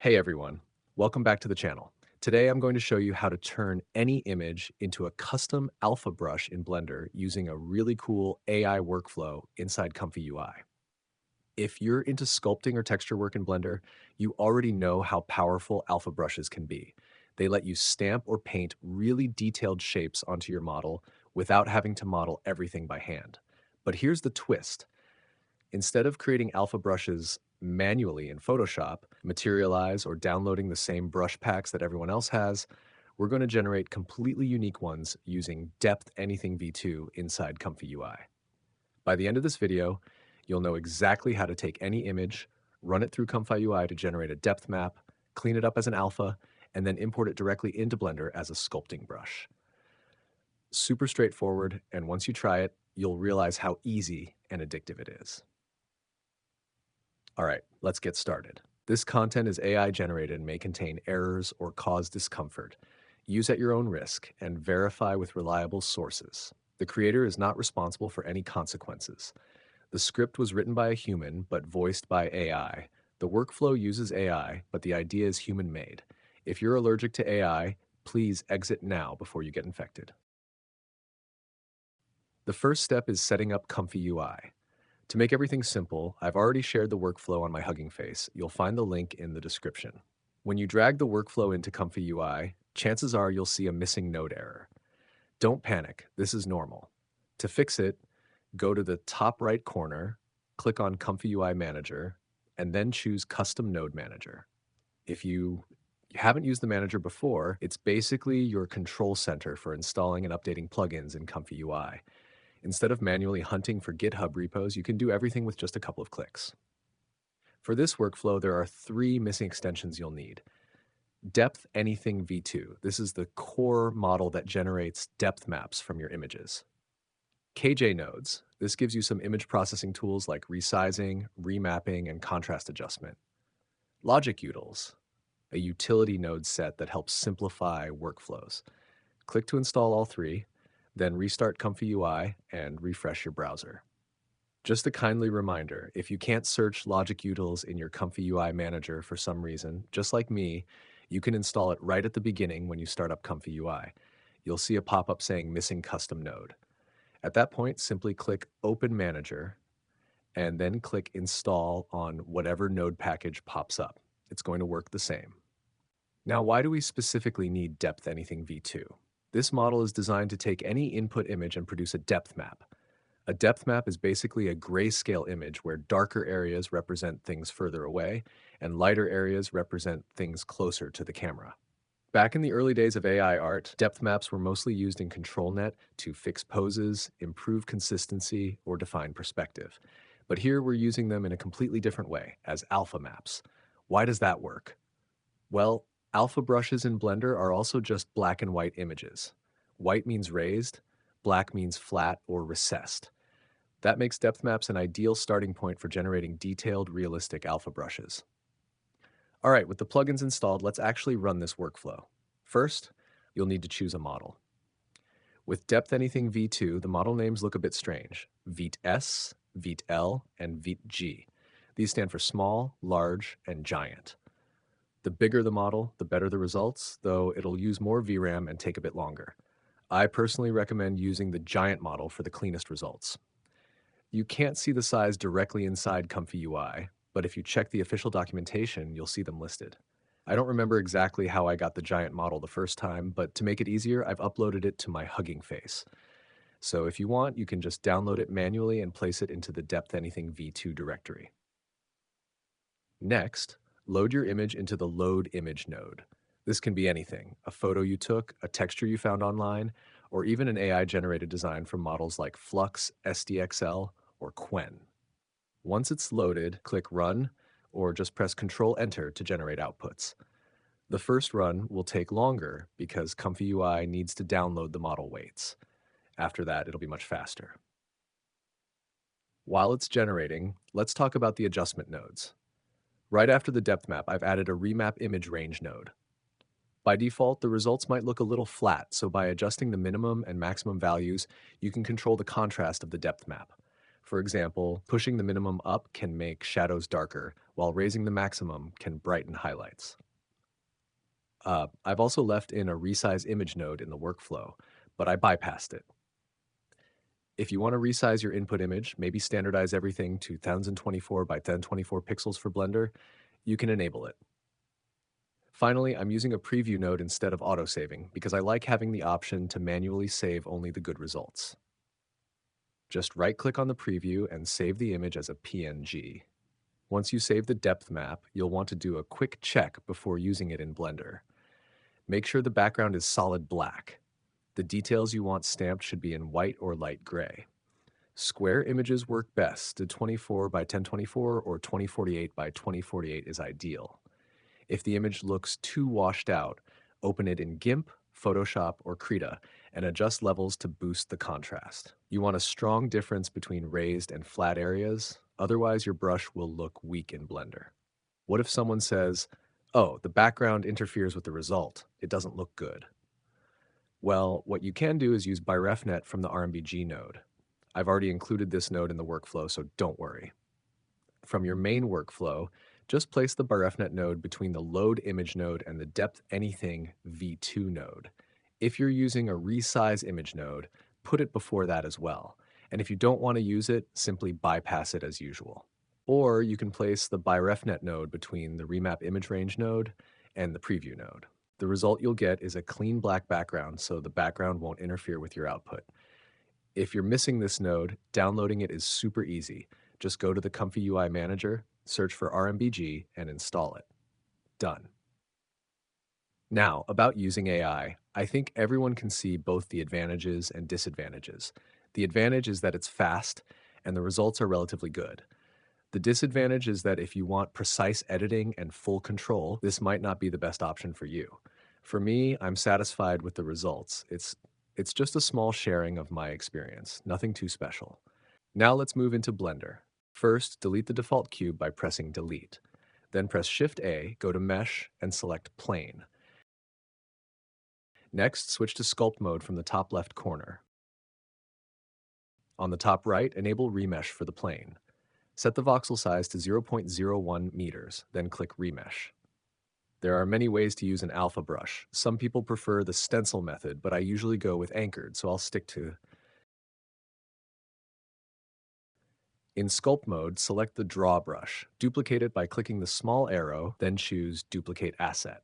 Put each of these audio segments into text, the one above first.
Hey everyone, welcome back to the channel. Today I'm going to show you how to turn any image into a custom alpha brush in Blender using a really cool AI workflow inside ComfyUI. If you're into sculpting or texture work in Blender, you already know how powerful alpha brushes can be. They let you stamp or paint really detailed shapes onto your model without having to model everything by hand. But here's the twist. Instead of creating alpha brushes manually in Photoshop, Materialize, or downloading the same brush packs that everyone else has, we're going to generate completely unique ones using DepthAnything v2 inside ComfyUI. By the end of this video, you'll know exactly how to take any image, run it through ComfyUI to generate a depth map, clean it up as an alpha, and then import it directly into Blender as a sculpting brush. Super straightforward, and once you try it, you'll realize how easy and addictive it is. All right, let's get started. This content is AI generated and may contain errors or cause discomfort. Use at your own risk and verify with reliable sources. The creator is not responsible for any consequences. The script was written by a human but voiced by AI. The workflow uses AI, but the idea is human-made. If you're allergic to AI, please exit now before you get infected. The first step is setting up ComfyUI. To make everything simple, I've already shared the workflow on my Hugging Face. You'll find the link in the description. When you drag the workflow into ComfyUI, chances are you'll see a missing node error. Don't panic, this is normal. To fix it, go to the top right corner, click on ComfyUI Manager, and then choose Custom Node Manager. If you haven't used the manager before, it's basically your control center for installing and updating plugins in ComfyUI. Instead of manually hunting for GitHub repos, you can do everything with just a couple of clicks. For this workflow, there are three missing extensions you'll need. DepthAnything v2. This is the core model that generates depth maps from your images. KJ nodes. This gives you some image processing tools like resizing, remapping, and contrast adjustment. Logic utils, a utility node set that helps simplify workflows. Click to install all three, then restart ComfyUI and refresh your browser. Just a kindly reminder, if you can't search Logic Utils in your ComfyUI manager for some reason, just like me, you can install it right at the beginning when you start up ComfyUI. You'll see a pop-up saying Missing Custom Node. At that point, simply click Open Manager and then click Install on whatever node package pops up. It's going to work the same. Now, why do we specifically need DepthAnything v2? This model is designed to take any input image and produce a depth map. A depth map is basically a grayscale image where darker areas represent things further away and lighter areas represent things closer to the camera. Back in the early days of AI art, depth maps were mostly used in ControlNet to fix poses, improve consistency, or define perspective. But here we're using them in a completely different way, as alpha maps. Why does that work? Well, alpha brushes in Blender are also just black and white images. White means raised, black means flat or recessed. That makes depth maps an ideal starting point for generating detailed, realistic alpha brushes. All right, with the plugins installed, let's actually run this workflow. First, you'll need to choose a model. With DepthAnything v2, the model names look a bit strange. VT-S, VT-L, and VT-G. These stand for small, large, and giant. The bigger the model, the better the results, though it'll use more VRAM and take a bit longer. I personally recommend using the giant model for the cleanest results. You can't see the size directly inside ComfyUI, but if you check the official documentation, you'll see them listed. I don't remember exactly how I got the giant model the first time, but to make it easier, I've uploaded it to my Hugging Face. So if you want, you can just download it manually and place it into the DepthAnything v2 directory. Next, load your image into the Load Image node. This can be anything, a photo you took, a texture you found online, or even an AI-generated design from models like Flux, SDXL, or Qwen. Once it's loaded, click Run, or just press Ctrl-Enter to generate outputs. The first run will take longer because ComfyUI needs to download the model weights. After that, it'll be much faster. While it's generating, let's talk about the adjustment nodes. Right after the depth map, I've added a Remap Image Range node. By default, the results might look a little flat, so by adjusting the minimum and maximum values, you can control the contrast of the depth map. For example, pushing the minimum up can make shadows darker, while raising the maximum can brighten highlights. I've also left in a resize image node in the workflow, but I bypassed it. If you want to resize your input image, maybe standardize everything to 1024 by 1024 pixels for Blender, you can enable it. Finally, I'm using a preview node instead of autosaving because I like having the option to manually save only the good results. Just right-click on the preview and save the image as a PNG. Once you save the depth map, you'll want to do a quick check before using it in Blender. Make sure the background is solid black. The details you want stamped should be in white or light gray. Square images work best. The 24 by 1024 or 2048 by 2048 is ideal. If the image looks too washed out, open it in GIMP, Photoshop, or Krita and adjust levels to boost the contrast. You want a strong difference between raised and flat areas, otherwise your brush will look weak in Blender. What if someone says, "Oh, the background interferes with the result. It doesn't look good." Well, what you can do is use ByRefNet from the RMBG node. I've already included this node in the workflow, so don't worry. From your main workflow, just place the ByRefNet node between the Load Image node and the DepthAnything v2 node. If you're using a Resize Image node, put it before that as well. And if you don't want to use it, simply bypass it as usual. Or you can place the ByRefNet node between the Remap Image Range node and the Preview node. The result you'll get is a clean black background, so the background won't interfere with your output. If you're missing this node, downloading it is super easy. Just go to the ComfyUI manager, search for RMBG, and install it. Done. Now, about using AI, I think everyone can see both the advantages and disadvantages. The advantage is that it's fast, and the results are relatively good. The disadvantage is that if you want precise editing and full control, this might not be the best option for you. For me, I'm satisfied with the results. It's just a small sharing of my experience, nothing too special. Now let's move into Blender. First, delete the default cube by pressing Delete. Then press Shift-A, go to Mesh, and select Plane. Next, switch to Sculpt mode from the top left corner. On the top right, enable Remesh for the plane. Set the voxel size to 0.01 meters, then click Remesh. There are many ways to use an alpha brush. Some people prefer the stencil method, but I usually go with anchored, so I'll stick to. In Sculpt mode, select the Draw brush. Duplicate it by clicking the small arrow, then choose Duplicate Asset.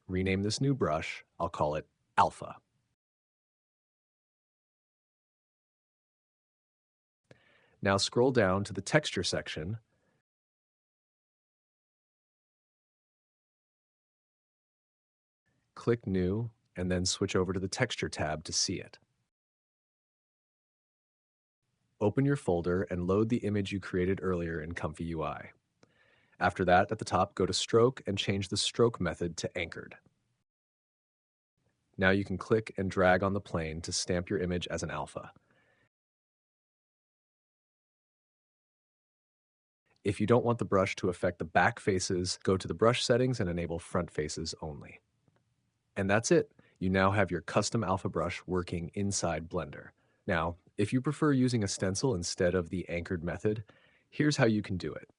Rename this new brush. I'll call it Alpha. Now scroll down to the Texture section. Click New, and then switch over to the Texture tab to see it. Open your folder and load the image you created earlier in ComfyUI. After that, at the top, go to Stroke and change the stroke method to Anchored. Now you can click and drag on the plane to stamp your image as an alpha. If you don't want the brush to affect the back faces, go to the brush settings and enable front faces only. And that's it. You now have your custom alpha brush working inside Blender. Now, if you prefer using a stencil instead of the anchored method, here's how you can do it.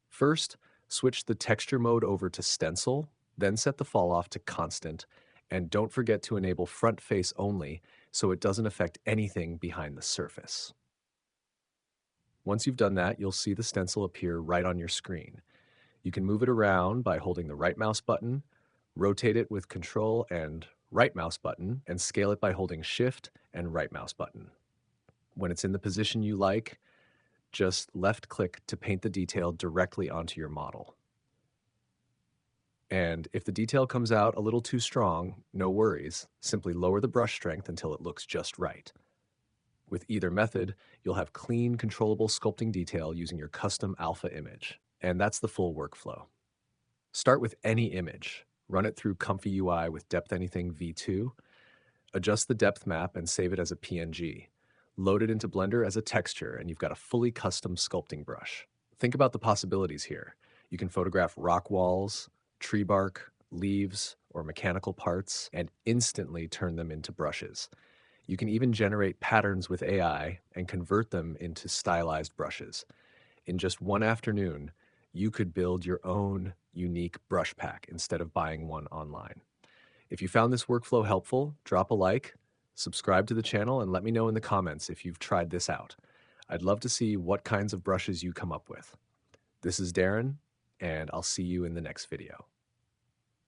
First, switch the texture mode over to stencil, then set the fall off to constant, and don't forget to enable front face only so it doesn't affect anything behind the surface. Once you've done that, you'll see the stencil appear right on your screen. You can move it around by holding the right mouse button, rotate it with Control and right mouse button, and scale it by holding Shift and right mouse button. When it's in the position you like, just left click to paint the detail directly onto your model. And if the detail comes out a little too strong, no worries. Simply lower the brush strength until it looks just right. With either method, you'll have clean, controllable sculpting detail using your custom alpha image. And that's the full workflow. Start with any image. Run it through ComfyUI with DepthAnything v2. Adjust the depth map and save it as a PNG. Load it into Blender as a texture, and you've got a fully custom sculpting brush. Think about the possibilities here. You can photograph rock walls, tree bark, leaves, or mechanical parts, and instantly turn them into brushes. You can even generate patterns with AI and convert them into stylized brushes. In just one afternoon, you could build your own unique brush pack instead of buying one online. If you found this workflow helpful, drop a like, subscribe to the channel, and let me know in the comments if you've tried this out. I'd love to see what kinds of brushes you come up with. This is Darren, and I'll see you in the next video.